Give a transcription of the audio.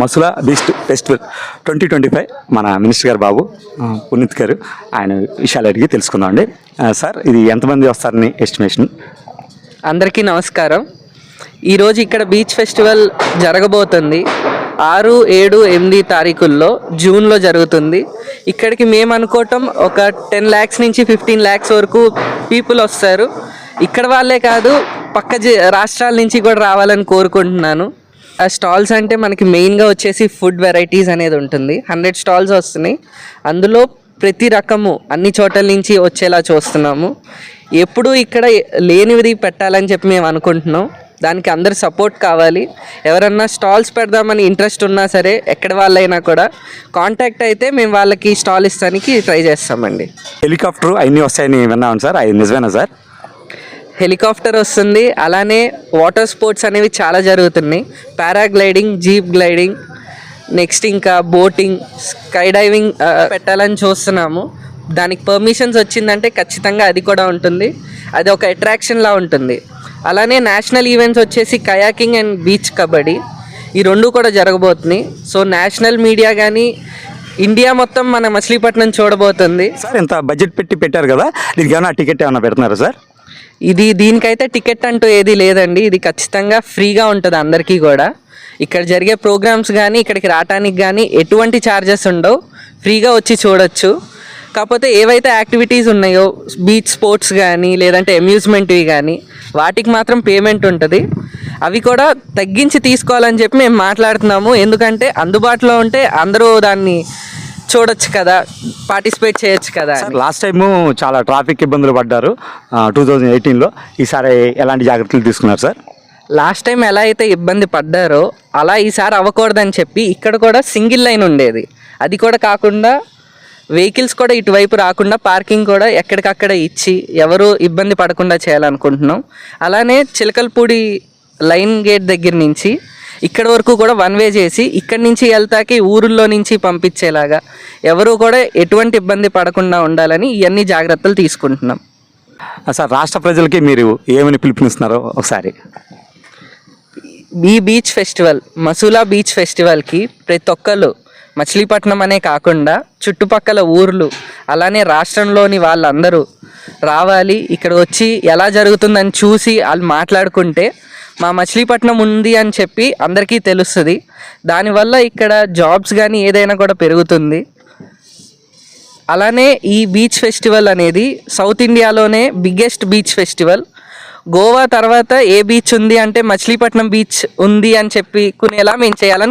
Masula beach festival 2025 మన minister గారు బాబు పునీత్ గారు ఆయన విషయాలు అడిగి తెలుసుకుందాం అండి. సార్, ఇది ఎంతమంది వస్తారని ఎస్టిమేషన్? అందరికీ నమస్కారం. ఈరోజు ఇక్కడ బీచ్ ఫెస్టివల్ జరగబోతుంది. 6, 7, 8 తారీఖుల్లో జూన్లో జరుగుతుంది. ఇక్కడికి మేము అనుకోవటం ఒక 10 lakhs నుంచి 15 lakhs వరకు పీపుల్ వస్తారు. ఇక్కడ వాళ్ళే కాదు, పక్క రాష్ట్రాల నుంచి కూడా రావాలని కోరుకుంటున్నాను. ఆ స్టాల్స్ అంటే మనకి మెయిన్గా వచ్చేసి ఫుడ్ వెరైటీస్ అనేది ఉంటుంది. 100 స్టాల్స్ వస్తున్నాయి. అందులో ప్రతి రకము అన్ని చోట్ల నుంచి వచ్చేలా చూస్తున్నాము. ఎప్పుడు ఇక్కడ లేనిది పెట్టాలని చెప్పి మేము అనుకుంటున్నాం. దానికి అందరు సపోర్ట్ కావాలి. ఎవరన్నా స్టాల్స్ పెడదామని ఇంట్రెస్ట్ ఉన్నా సరే, ఎక్కడ వాళ్ళైనా కూడా కాంటాక్ట్ అయితే మేము వాళ్ళకి స్టాల్ ఇస్తానికి ట్రై చేస్తామండి. హెలికాప్టర్ అవన్నీ వస్తాయని విన్నాను సార్, అది నిజమేనా సార్? హెలికాప్టర్ వస్తుంది, అలానే వాటర్ స్పోర్ట్స్ అనేవి చాలా జరుగుతున్నాయి. పారాగ్లైడింగ్, జీప్ గ్లైడింగ్, నెక్స్ట్ ఇంకా బోటింగ్, స్కై డైవింగ్ పెట్టాలని చూస్తున్నాము. దానికి పర్మిషన్స్ వచ్చిందంటే ఖచ్చితంగా అది కూడా ఉంటుంది. అది ఒక అట్రాక్షన్లా ఉంటుంది. అలానే నేషనల్ ఈవెంట్స్ వచ్చేసి కయాకింగ్ అండ్ బీచ్ కబడ్డీ, ఈ 2 కూడా జరగబోతున్నాయి. సో నేషనల్ మీడియా కానీ ఇండియా మొత్తం మన మచిలీపట్నం చూడబోతుంది. సార్, ఇంత బడ్జెట్ పెట్టారు కదా, దీనికి ఏమైనా టికెట్ ఏమైనా పెడుతున్నారా సార్? దీనికైతే టికెట్ అంటూ ఏది లేదండి. ఇది ఖచ్చితంగా ఫ్రీగా ఉంటుంది అందరికీ కూడా. ఇక్కడ జరిగే ప్రోగ్రామ్స్ కానీ ఇక్కడికి రావడానికి కానీ ఎటువంటి ఛార్జెస్ ఉండవు. ఫ్రీగా వచ్చి చూడొచ్చు. కాకపోతే ఏవైతే యాక్టివిటీస్ ఉన్నాయో, బీచ్ స్పోర్ట్స్ కానీ లేదంటే అమ్యూజ్మెంట్వి కానీ, వాటికి మాత్రం పేమెంట్ ఉంటుంది. అవి కూడా తగ్గించి తీసుకోవాలని చెప్పి మేము మాట్లాడుతున్నాము. ఎందుకంటే అందుబాటులో ఉంటే అందరూ దాన్ని చూడొచ్చు కదా, పార్టిసిపేట్ చేయొచ్చు కదా. లాస్ట్ టైము చాలా ట్రాఫిక్ ఇబ్బందులు పడ్డారు 2018లో. ఈసారి ఎలాంటి జాగ్రత్తలు తీసుకున్నారు సార్? లాస్ట్ టైం ఎలా అయితే ఇబ్బంది పడ్డారో అలా ఈసారి అవ్వకూడదని చెప్పి ఇక్కడ కూడా సింగిల్ లైన్ ఉండేది. అది కూడా కాకుండా వెహికల్స్ కూడా ఇటువైపు రాకుండా పార్కింగ్ కూడా ఎక్కడికక్కడ ఇచ్చి ఎవరు ఇబ్బంది పడకుండా చేయాలనుకుంటున్నాం. అలానే చిలకలపూడి లైన్ గేట్ దగ్గర నుంచి ఇక్కడ వరకు కూడా 1 way చేసి ఇక్కడి నుంచి వెళ్తాకి ఊరుల్లో నుంచి పంపించేలాగా ఎవరు కూడా ఎటువంటి ఇబ్బంది పడకుండా ఉండాలని ఇవన్నీ జాగ్రత్తలు తీసుకుంటున్నాం. సార్, రాష్ట్ర ప్రజలకి మీరు ఏమని పిలుపునిస్తున్నారో ఒకసారి. ఈ బీచ్ ఫెస్టివల్, మసూలా బీచ్ ఫెస్టివల్కి ప్రతి ఒక్కరు మచిలీపట్నం అనే కాకుండా చుట్టుపక్కల ఊర్లు అలానే రాష్ట్రంలోని వాళ్ళందరూ రావాలి. ఇక్కడ వచ్చి ఎలా జరుగుతుందని చూసి వాళ్ళు మాట్లాడుకుంటే మా మచిలీపట్నం ఉంది అని చెప్పి అందరికీ తెలుస్తుంది. దానివల్ల ఇక్కడ జాబ్స్ కానీ ఏదైనా కూడా పెరుగుతుంది. అలానే ఈ బీచ్ ఫెస్టివల్ అనేది సౌత్ ఇండియాలోనే బిగ్గెస్ట్ బీచ్ ఫెస్టివల్. గోవా తర్వాత ఏ బీచ్ ఉంది అంటే మచిలీపట్నం బీచ్ ఉంది అని చెప్పి కొనేలా మేము చేయాలని